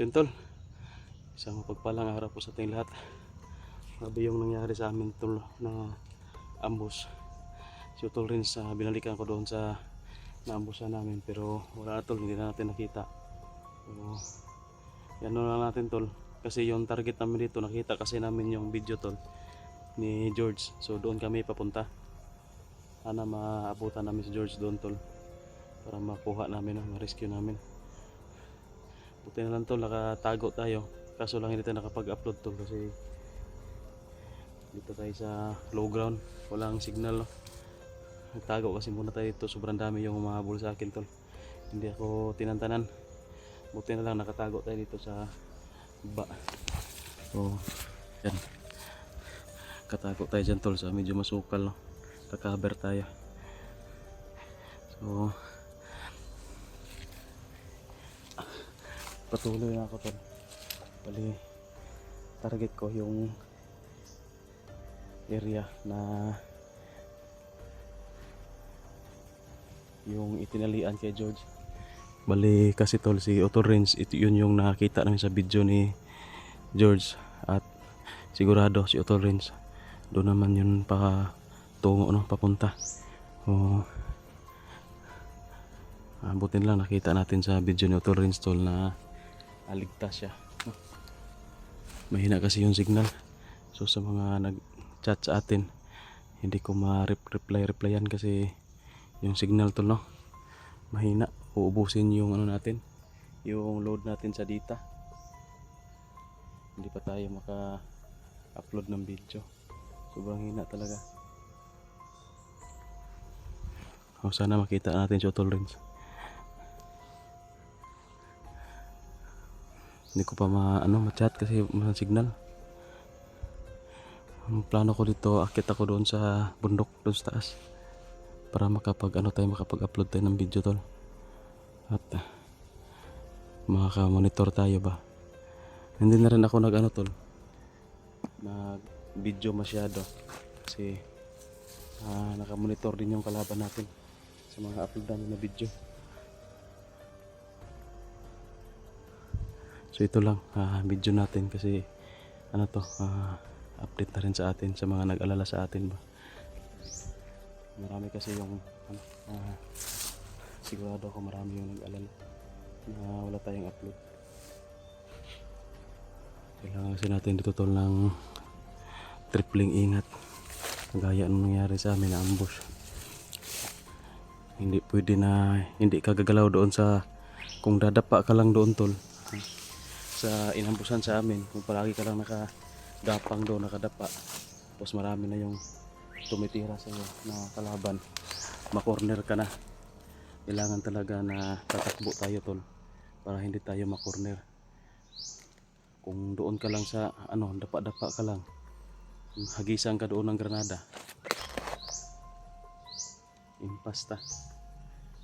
So yun tol, isang mapagpalang araw po sa ating lahat. Grabe yung nangyari sa amin tol na ambush. Si Utol Rins, binalikan ko doon sa naambusan namin pero wala na tol, hindi na natin nakita. So yan na lang natin tol, kasi yung target namin dito, nakita kasi namin yung video tol ni George. So doon kami papunta. Sana maabutan namin si George doon tol, para makuha namin, ma-rescue namin. Buti na lang tol, nakatago tayo. Kaso lang hindi tayo nakapag-upload tol kasi dito tayo sa low ground, walang signal no? Nagtago kasi muna tayo dito, sobrang dami yung humahabol sa akin tol. Hindi ako tinantanan. Buti na lang nakatago tayo dito sa baba. So yan, katago tayo dyan tol sa medyo masukal no? Kakaber tayo. So patuloy na ako tol. Bali target ko yung area na yung itinalian kay George. Bali kasi tol, si Utol Rins, ito yun yung nakita namin sa video ni George. At sigurado si Utol Rins doon naman yun pa tungo no, papunta. So butin lang nakita natin sa video ni Utol Rins tol na aligtas siya. Mahina kasi yung signal. So sa mga nag-chat sa atin, hindi ko ma-replyan kasi yung signal tol no, mahina. Uubusin yung ano natin, yung load natin sa data. Hindi pa tayo maka-upload ng video. Sobrang hina talaga. O sana makita natin si Utol Rins. Hindi ko pa ma-chat kasi walang signal. Ang plano ko dito, akit ako doon sa bundok, doon sa taas, para makapag-upload tayo ng video tol. At makaka-monitor tayo ba. Hindi na rin ako nag video masyado kasi naka-monitor din yung kalaban natin sa mga upload namin na video. So ito lang video natin kasi update na rin sa atin, sa mga nag-alala sa atin ba. Marami kasi yung sigurado ako marami yung nag-alala na wala tayong upload. Kailangan kasi natin dito tol ng tripling ingat, gaya nung nangyari sa amin na ambush. Hindi pwede na hindi ka gagalaw doon sa, kung dadapa ka lang doon tol sa inambusan sa amin, kung palagi ka lang nakagapang doon, nakadapa, tapos marami na yung tumitira sa iyo na kalaban, makorner ka na. Kailangan talaga na tatakbo tayo tol para hindi tayo makorner. Kung doon ka lang sa dapa-dapa ka lang, hagisan ka doon ng granada, impasta,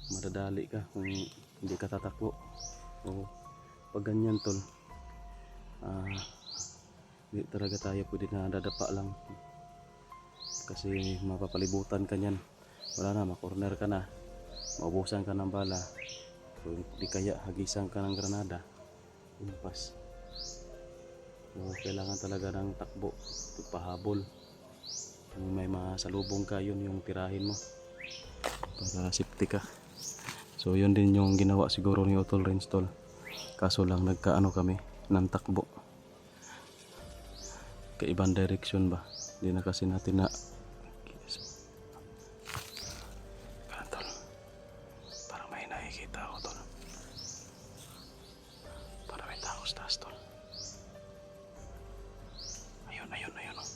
madadali ka kung hindi ka tatakbo. O pag ganyan tol, hindi talaga tayo pwede na dadapa lang kasi mapapalibutan ka nyan. Wala na, makorner ka na, maubusan ka ng bala, so di kaya hagisan ka ng granada, impas. So kailangan talaga ng takbo, pahabol. Kung may masalubong ka, yun yung tirahin mo para safety ka. So yun din yung ginawa siguro ni Utol Rins tol, kaso lang nagkaano kami ng takbo, kaibang direction ba. Hindi na kasi natin na tol, parang may nakikita ako tol, parang may tao sa taas tol. Ayun oh.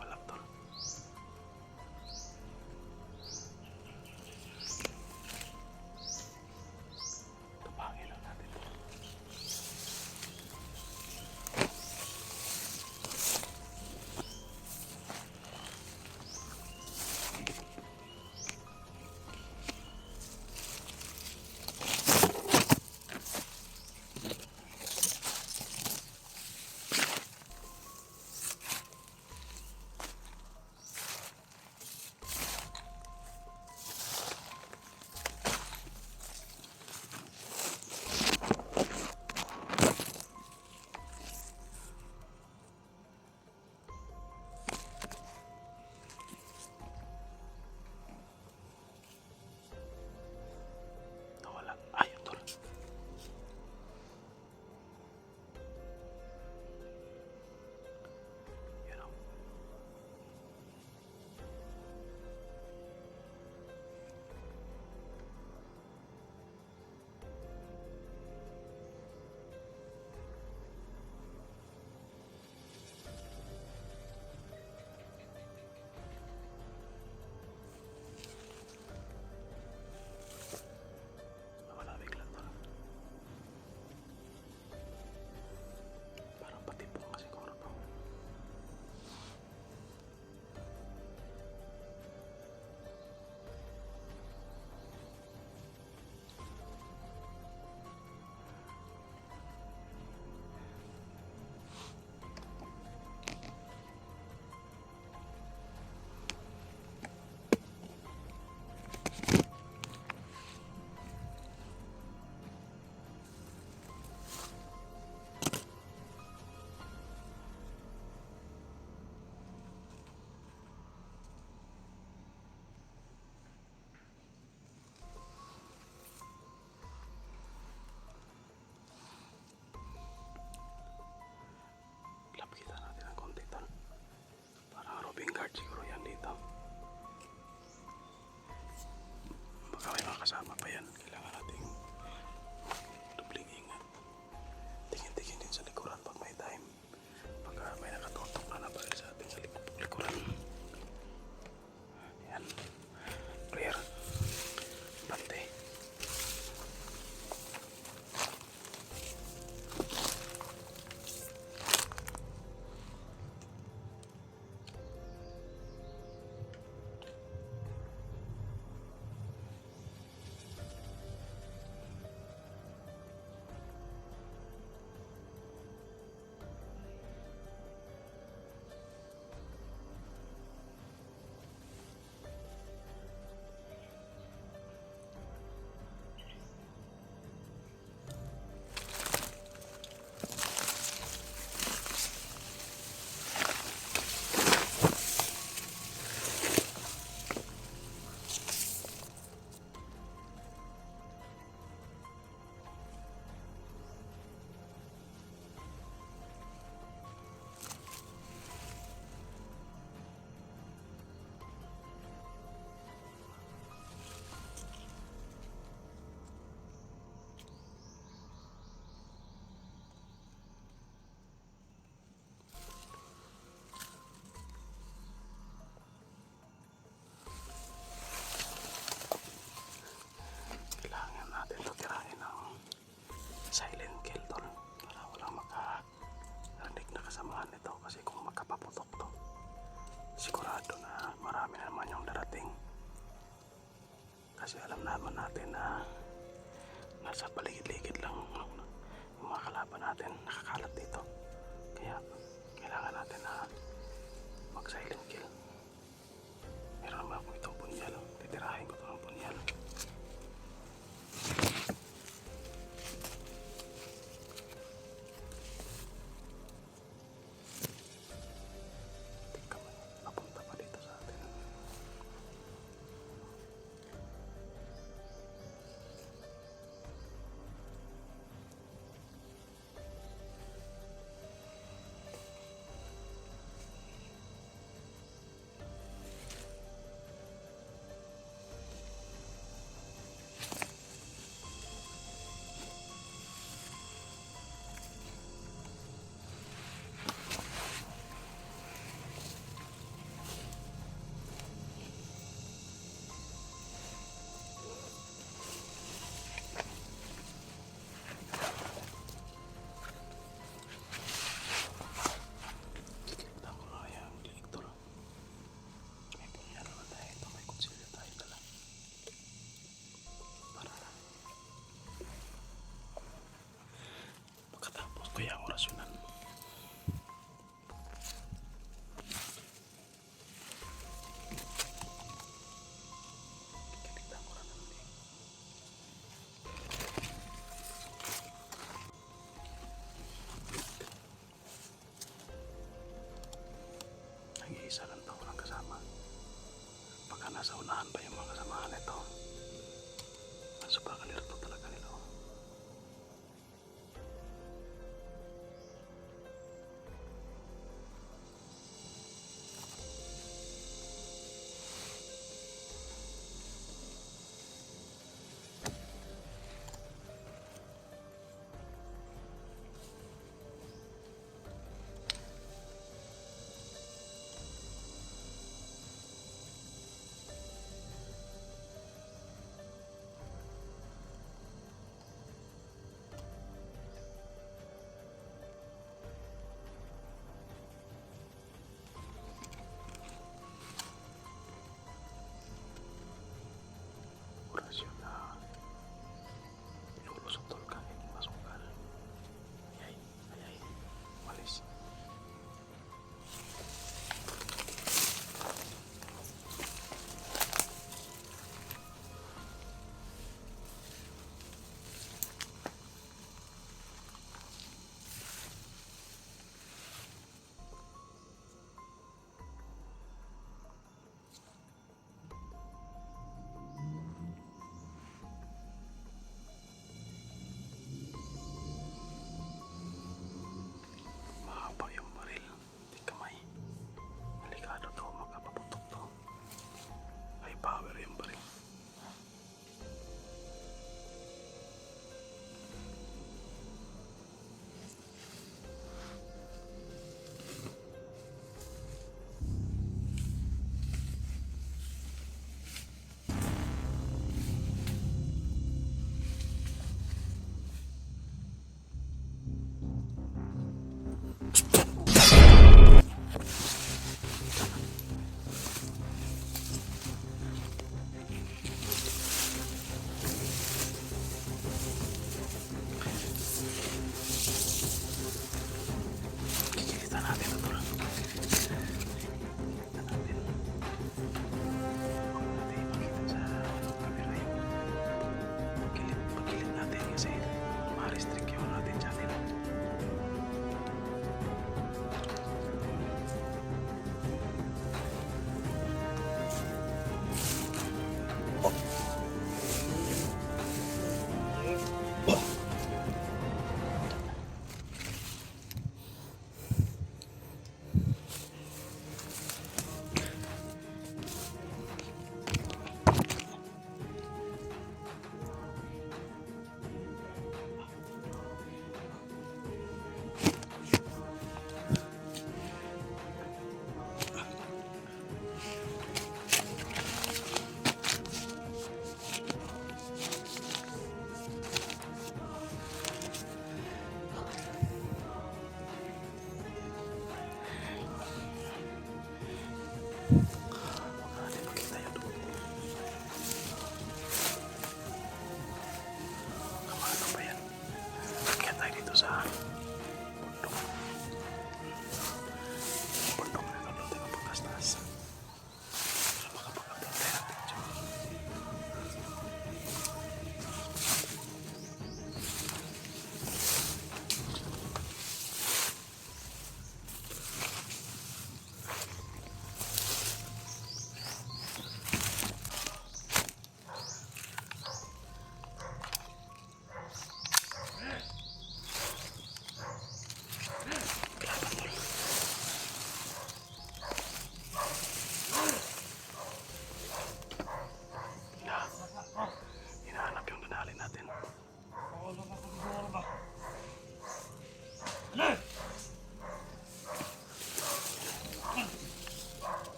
Wala tol. Tupangin lang natin tol. patipong ka siguro to. Lapitan natin ang konti tol. Parang roving guard siguro yan dito. Baka may mga kasama pa yan. Kailangan natin dubling ingat. Tingin-tingin din sa likuran pag may time. Baka may nakatutok na nabaril sa ating sa likuran. Yan. Clear. Bante. Silent kill tol para walang makarinig na kasamahan nito kasi kung magkapaputok to sigurado na marami na naman yung darating kasi alam naman natin na nasa paligid-ligid lang yung mga kalaban natin nakakalat dito kaya kailangan natin na mag silent kill. Meron naman ako itong punyal, titirahin ko ito ng punyal. Kaya ang orasyonan kikiligtan ko na naman nag-iisa lang daw walang kasama pagka nasa unahan pa yung mga kasamahan nito sobrang kalirto talaga nila.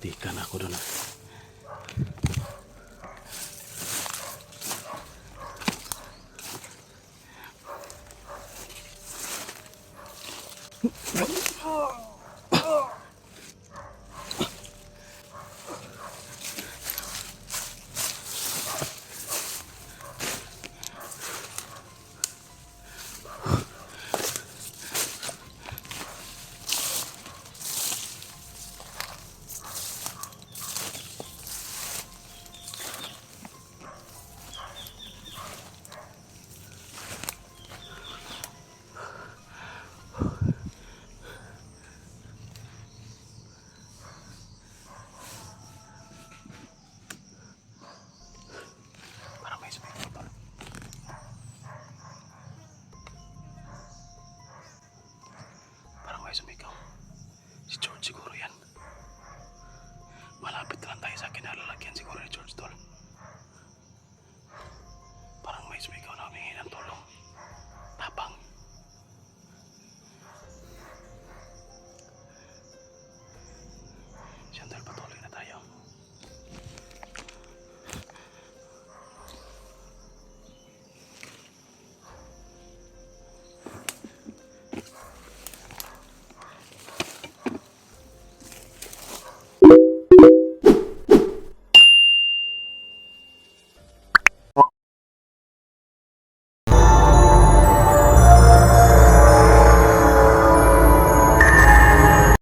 Tikan ako doon.